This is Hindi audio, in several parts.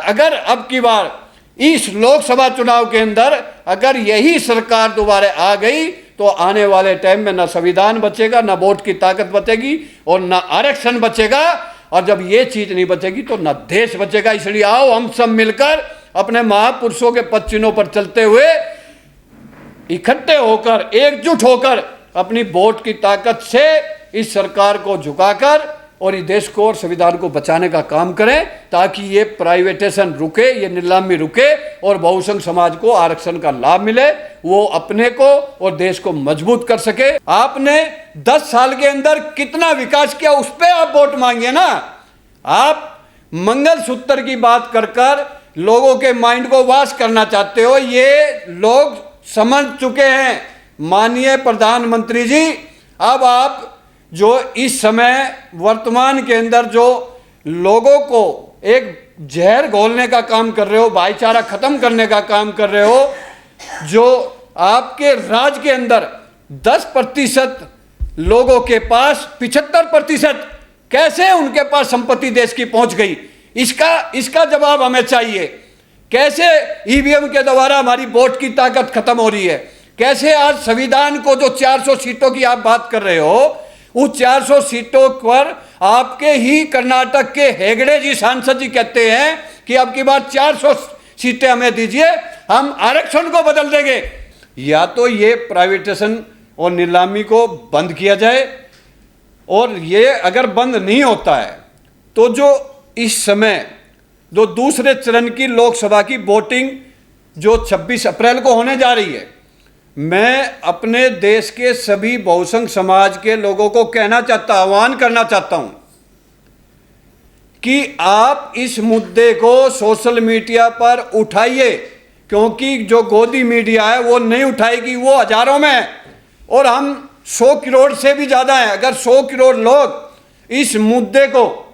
अगर अब की बार इस लोकसभा चुनाव के अंदर अगर यही सरकार दोबारा आ गई तो आने वाले टाइम में ना संविधान बचेगा, ना वोट की ताकत बचेगी और ना आरक्षण बचेगा। और जब ये चीज नहीं बचेगी तो ना देश बचेगा। इसलिए आओ हम सब मिलकर अपने महापुरुषों के पद चिन्हों पर चलते हुए इकट्ठे होकर, एकजुट होकर अपनी वोट की ताकत से इस सरकार को झुकाकर और इस देश को और संविधान को बचाने का काम करें, ताकि ये प्राइवेटाइजेशन रुके, ये नीलामी रुके और बहुसंख्य समाज को आरक्षण का लाभ मिले, वो अपने को और देश को मजबूत कर सके। आपने 10 साल के अंदर कितना विकास किया उस पर आप वोट मांगिए ना। आप मंगलसूत्र की बात कर कर लोगों के माइंड को वाश करना चाहते हो, ये लोग समझ चुके हैं। माननीय प्रधानमंत्री जी, अब आप जो इस समय वर्तमान के अंदर जो लोगों को एक जहर घोलने का काम कर रहे हो, भाईचारा खत्म करने का काम कर रहे हो, जो आपके राज के अंदर 10% लोगों के पास 75% कैसे उनके पास संपत्ति देश की पहुंच गई, इसका जवाब हमें चाहिए। कैसे ईवीएम के द्वारा हमारी वोट की ताकत खत्म हो रही है, कैसे आज संविधान को जो 400 सीटों की आप बात कर रहे हो, उस 400 सीटों पर आपके ही कर्नाटक के हेगड़े जी सांसद जी कहते हैं कि अब की बार 400 सीटें हमें दीजिए, हम आरक्षण को बदल देंगे। या तो ये प्राइवेटाइजेशन और नीलामी को बंद किया जाए, और ये अगर बंद नहीं होता है तो जो इस समय जो दूसरे चरण की लोकसभा की वोटिंग जो 26 अप्रैल को होने जा रही है, मैं अपने देश के सभी बहुसंख्य समाज के लोगों को आह्वान करना चाहता हूं कि आप इस मुद्दे को सोशल मीडिया पर उठाइए, क्योंकि जो गोदी मीडिया है वो नहीं उठाएगी, वो हजारों में है और हम 100 करोड़ से भी ज़्यादा हैं। अगर 100 करोड़ लोग इस मुद्दे को,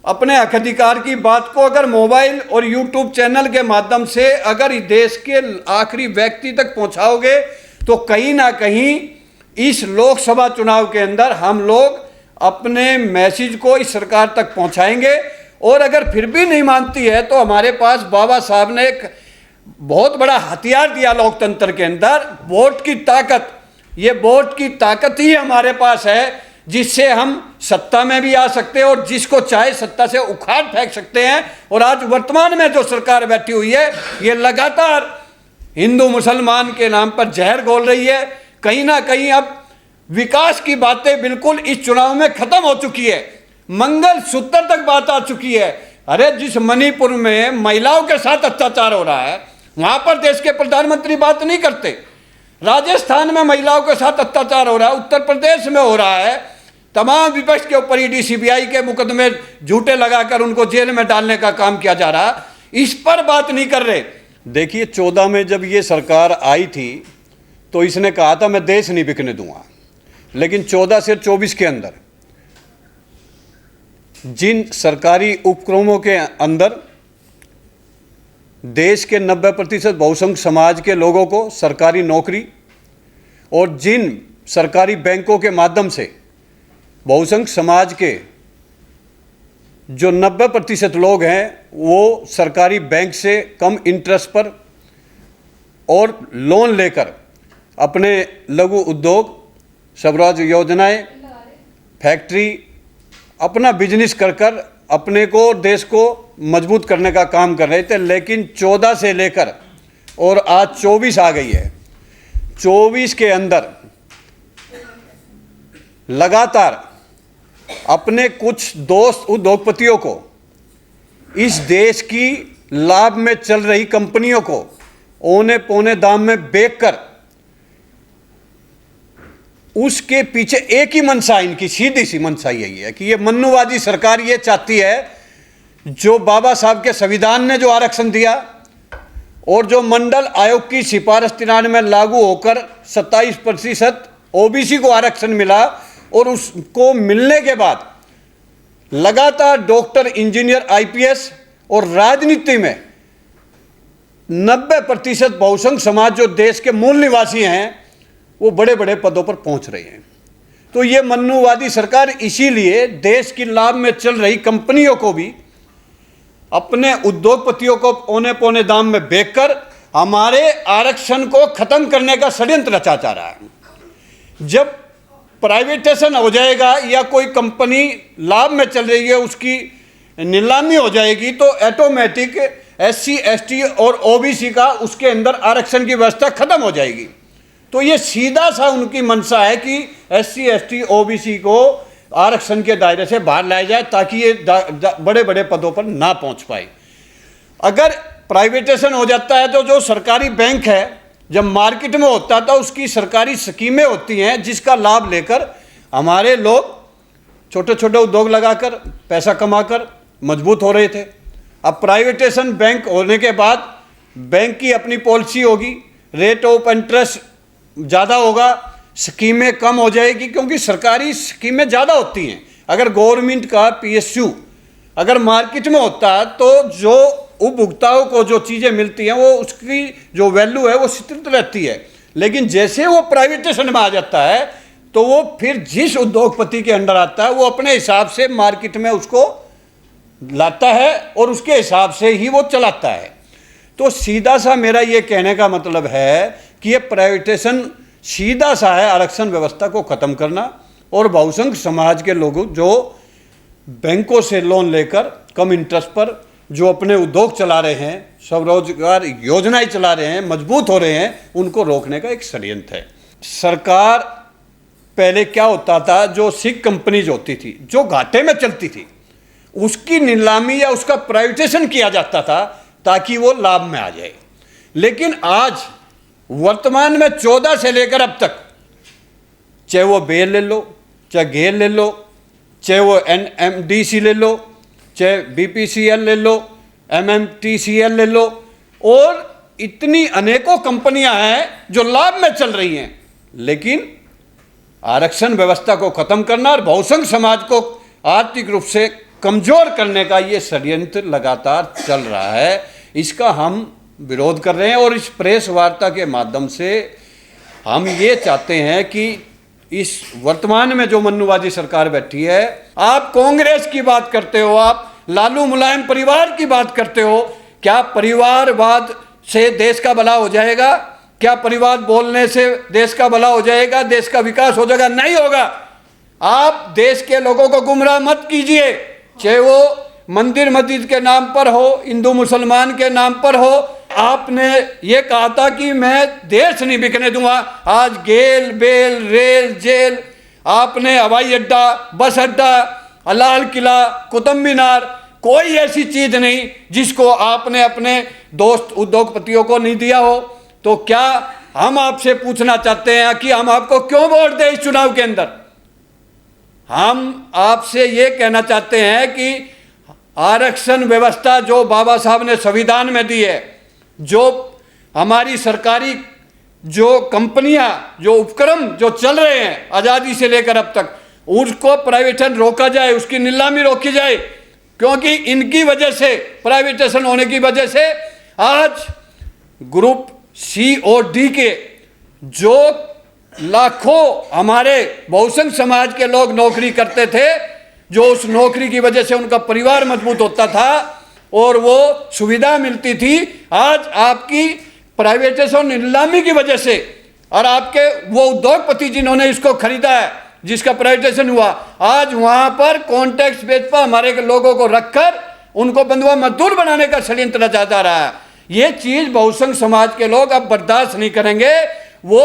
अपने हक अधिकार की बात को अगर मोबाइल और यूट्यूब चैनल के माध्यम से अगर इस देश के आखिरी व्यक्ति तक पहुंचाओगे तो कहीं ना कहीं इस लोकसभा चुनाव के अंदर हम लोग अपने मैसेज को इस सरकार तक पहुंचाएंगे। और अगर फिर भी नहीं मानती है तो हमारे पास बाबा साहब ने एक बहुत बड़ा हथियार दिया लोकतंत्र के अंदर, वोट की ताकत। ये वोट की ताकत ही हमारे पास है जिससे हम सत्ता में भी आ सकते हैं और जिसको चाहे सत्ता से उखाड़ फेंक सकते हैं। और आज वर्तमान में जो सरकार बैठी हुई है ये लगातार हिंदू मुसलमान के नाम पर जहर घोल रही है। कहीं ना कहीं अब विकास की बातें बिल्कुल इस चुनाव में खत्म हो चुकी है, मंगलसूत्र तक बात आ चुकी है। अरे जिस मणिपुर में महिलाओं के साथ अत्याचार हो रहा है वहां पर देश के प्रधानमंत्री बात नहीं करते, राजस्थान में महिलाओं के साथ अत्याचार हो रहा है, उत्तर प्रदेश में हो रहा है, तमाम विपक्ष के ऊपर ईडी सीबीआई के मुकदमे झूठे लगाकर उनको जेल में डालने का काम किया जा रहा, इस पर बात नहीं कर रहे। देखिए 14 में जब ये सरकार आई थी तो इसने कहा था मैं देश नहीं बिकने दूंगा, लेकिन 14 से 24 के अंदर जिन सरकारी उपक्रमों के अंदर देश के 90% बहुसंख्य समाज के लोगों को सरकारी नौकरी और जिन सरकारी बैंकों के माध्यम से बहुसंख्य समाज के जो 90% लोग हैं वो सरकारी बैंक से कम इंटरेस्ट पर और लोन लेकर अपने लघु उद्योग, स्वरोजगार योजनाएं, फैक्ट्री, अपना बिजनेस कर अपने को, देश को मजबूत करने का काम कर रहे थे। लेकिन 14 से लेकर और आज 24 आ गई है, 24 के अंदर लगातार अपने कुछ दोस्त उद्योगपतियों को, इस देश की लाभ में चल रही कंपनियों को औने पौने दाम में बेचकर उसके पीछे एक ही मंशा, इनकी सीधी सी मंशा यही है कि ये मन्नूवादी सरकार ये चाहती है जो बाबा साहब के संविधान ने जो आरक्षण दिया और जो मंडल आयोग की सिफारिश 93 में लागू होकर 27% ओबीसी को आरक्षण मिला और उसको मिलने के बाद लगातार डॉक्टर, इंजीनियर, आईपीएस और राजनीति में 90% बहुसंख्य समाज जो देश के मूल निवासी हैं वो बड़े बड़े पदों पर पहुंच रहे हैं। तो ये मन्नूवादी सरकार इसीलिए देश की लाभ में चल रही कंपनियों को भी अपने उद्योगपतियों को औने पौने दाम में बेचकर हमारे आरक्षण को खत्म करने का षड्यंत्र रचा जा रहा है। जब प्राइवेटाइजेशन हो जाएगा या कोई कंपनी लाभ में चल रही है उसकी नीलामी हो जाएगी तो ऑटोमेटिक SC ST और OBC का उसके अंदर आरक्षण की व्यवस्था खत्म हो जाएगी। तो ये सीधा सा उनकी मंशा है कि SC ST OBC को आरक्षण के दायरे से बाहर लाया जाए ताकि ये बड़े बड़े पदों पर ना पहुंच पाए। अगर प्राइवेटाइजेशन हो जाता है तो जो सरकारी बैंक है जब मार्केट में होता था उसकी सरकारी स्कीमें होती हैं जिसका लाभ लेकर हमारे लोग छोटे छोटे उद्योग लगाकर पैसा कमाकर मजबूत हो रहे थे। अब प्राइवेटाइजेशन बैंक होने के बाद बैंक की अपनी पॉलिसी होगी, रेट ऑफ इंटरेस्ट ज़्यादा होगा, स्कीमें कम हो जाएगी क्योंकि सरकारी स्कीमें ज़्यादा होती हैं। अगर गवर्नमेंट का PSU अगर मार्केट में होता है तो जो उपभोक्ताओं को जो चीज़ें मिलती हैं वो उसकी जो वैल्यू है वो स्थिर रहती है। लेकिन जैसे वो प्राइवेटाइजेशन में आ जाता है तो वो फिर जिस उद्योगपति के अंडर आता है वो अपने हिसाब से मार्केट में उसको लाता है और उसके हिसाब से ही वो चलाता है। तो सीधा सा मेरा ये कहने का मतलब है कि ये प्राइवेटाइजेशन सीधा सा है आरक्षण व्यवस्था को ख़त्म करना और बहुसंख्य समाज के लोगों जो बैंकों से लोन लेकर कम इंटरेस्ट पर जो अपने उद्योग चला रहे हैं, स्वरोजगार योजनाएं चला रहे हैं, मजबूत हो रहे हैं, उनको रोकने का एक षड्यंत्र है। सरकार पहले क्या होता था, जो सिक कंपनीज होती थी जो घाटे में चलती थी उसकी नीलामी या उसका प्राइवेटाइजेशन किया जाता था ताकि वो लाभ में आ जाए। लेकिन आज वर्तमान में 14 से लेकर अब तक चाहे वो बेल ले लो, चाहे गेल ले लो, चाहे वो NMDC ले लो, चाहे BPCL ले लो, MMTCL ले लो, और इतनी अनेकों कंपनियां हैं जो लाभ में चल रही हैं। लेकिन आरक्षण व्यवस्था को खत्म करना और बहुसंख्य समाज को आर्थिक रूप से कमजोर करने का ये षड्यंत्र लगातार चल रहा है। इसका हम विरोध कर रहे हैं और इस प्रेस वार्ता के माध्यम से हम ये चाहते हैं कि इस वर्तमान में जो मन्नूवादी सरकार बैठी है, आप कांग्रेस की बात करते हो, आप लालू मुलायम परिवार की बात करते हो, क्या परिवारवाद से देश का भला हो जाएगा? क्या परिवार बोलने से देश का भला हो जाएगा, देश का विकास हो जाएगा? नहीं होगा। आप देश के लोगों को गुमराह मत कीजिए, चाहे वो मंदिर मस्जिद के नाम पर हो, हिंदू मुसलमान के नाम पर हो। आपने ये कहा था कि मैं देश नहीं बिकने दूंगा, आज गेल बेल रेल जेल, आपने हवाई अड्डा, बस अड्डा, लाल किला, कुतुब मीनार, कोई ऐसी चीज नहीं जिसको आपने अपने दोस्त उद्योगपतियों को नहीं दिया हो। तो क्या हम आपसे पूछना चाहते हैं कि हम आपको क्यों वोट दें इस चुनाव के अंदर? हम आपसे ये कहना चाहते हैं कि आरक्षण व्यवस्था जो बाबा साहब ने संविधान में दी है, जो हमारी सरकारी जो कंपनियां, जो उपक्रम जो चल रहे हैं आज़ादी से लेकर अब तक, उसको प्राइवेटाइजेशन रोका जाए, उसकी नीलामी रोकी जाए। क्योंकि इनकी वजह से, प्राइवेटाइजेशन होने की वजह से आज ग्रुप C और D के जो लाखों हमारे बहुसंख्य समाज के लोग नौकरी करते थे, जो उस नौकरी की वजह से उनका परिवार मजबूत होता था और वो सुविधा मिलती थी, आज आपकी प्राइवेटाइजेशन नीलामी की वजह से और आपके वो उद्योगपति जिन्होंने इसको खरीदा है, जिसका प्राइवेटाइजेशन हुआ, आज वहां पर कॉन्ट्रैक्ट बेस पर हमारे लोगों को रखकर उनको बंधुआ मजदूर बनाने का षड्यंत्र रचा जा रहा है। ये चीज बहुसंख्य समाज के लोग अब बर्दाश्त नहीं करेंगे। वो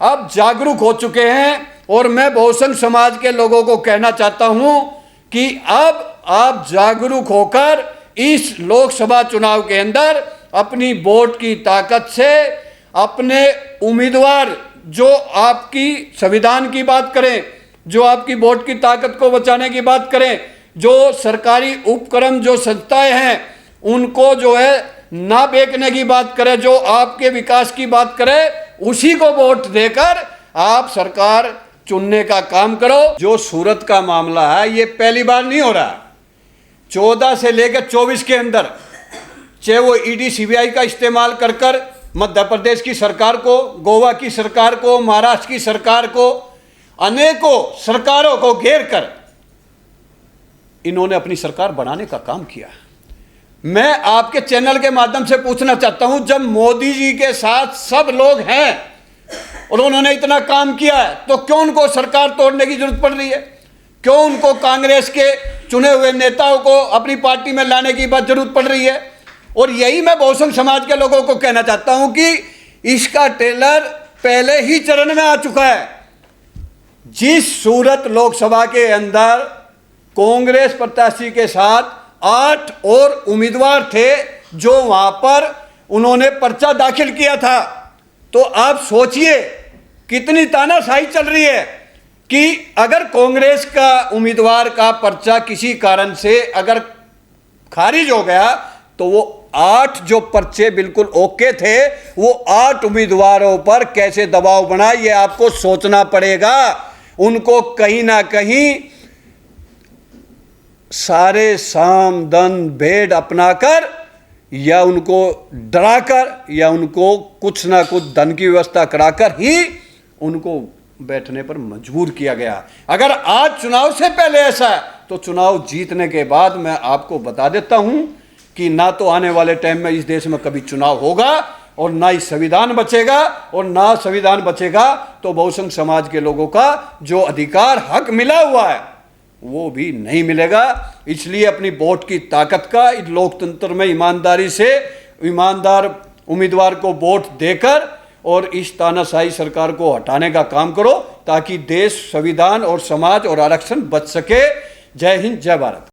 अब जागरूक हो चुके हैं और मैं बहुसंख्य समाज के लोगों को कहना चाहता हूं कि अब आप जागरूक होकर इस लोकसभा चुनाव के अंदर अपनी वोट की ताकत से अपने उम्मीदवार, जो आपकी संविधान की बात करें, जो आपकी वोट की ताकत को बचाने की बात करें, जो सरकारी उपक्रम जो संस्थाएं हैं उनको जो है ना बेचने की बात करें, जो आपके विकास की बात करें, उसी को वोट देकर आप सरकार चुनने का काम करो। जो सूरत का मामला है ये पहली बार नहीं हो रहा। 14 से लेकर 24 के अंदर चाहे वो ED CBI का इस्तेमाल कर कर मध्य प्रदेश की सरकार को, गोवा की सरकार को, महाराष्ट्र की सरकार को, अनेकों सरकारों को घेर कर इन्होंने अपनी सरकार बनाने का काम किया। मैं आपके चैनल के माध्यम से पूछना चाहता हूं, जब मोदी जी के साथ सब लोग हैं और उन्होंने इतना काम किया है, तो क्यों उनको सरकार तोड़ने की जरूरत पड़ रही है? क्यों उनको कांग्रेस के चुने हुए नेताओं को अपनी पार्टी में लाने की बात जरूरत पड़ रही है? और यही मैं बहुसंख्य समाज के लोगों को कहना चाहता हूं कि इसका ट्रेलर पहले ही चरण में आ चुका है। जिस सूरत लोकसभा के अंदर कांग्रेस प्रत्याशी के साथ 8 और उम्मीदवार थे जो वहां पर उन्होंने पर्चा दाखिल किया था, तो आप सोचिए कितनी तानाशाही चल रही है कि अगर कांग्रेस का उम्मीदवार का पर्चा किसी कारण से अगर खारिज हो गया तो वो 8 जो पर्चे बिल्कुल ओके थे, वो 8 उम्मीदवारों पर कैसे दबाव बना, ये आपको सोचना पड़ेगा। उनको कहीं ना कहीं सारे साम दन भेद अपनाकर या उनको डराकर या उनको कुछ ना कुछ धन की व्यवस्था कराकर ही उनको बैठने पर मजबूर किया गया। अगर आज चुनाव से पहले ऐसा है तो चुनाव जीतने के बाद मैं आपको बता देता हूं कि ना तो आने वाले टाइम में इस देश में कभी चुनाव होगा और ना ही संविधान बचेगा, और ना संविधान बचेगा तो बहुसंख्य समाज के लोगों का जो अधिकार हक मिला हुआ है वो भी नहीं मिलेगा। इसलिए अपनी वोट की ताकत का इस लोकतंत्र में ईमानदारी से ईमानदार उम्मीदवार को वोट देकर और इस तानाशाही सरकार को हटाने का काम करो, ताकि देश, संविधान और समाज और आरक्षण बच सके। जय हिंद, जय भारत।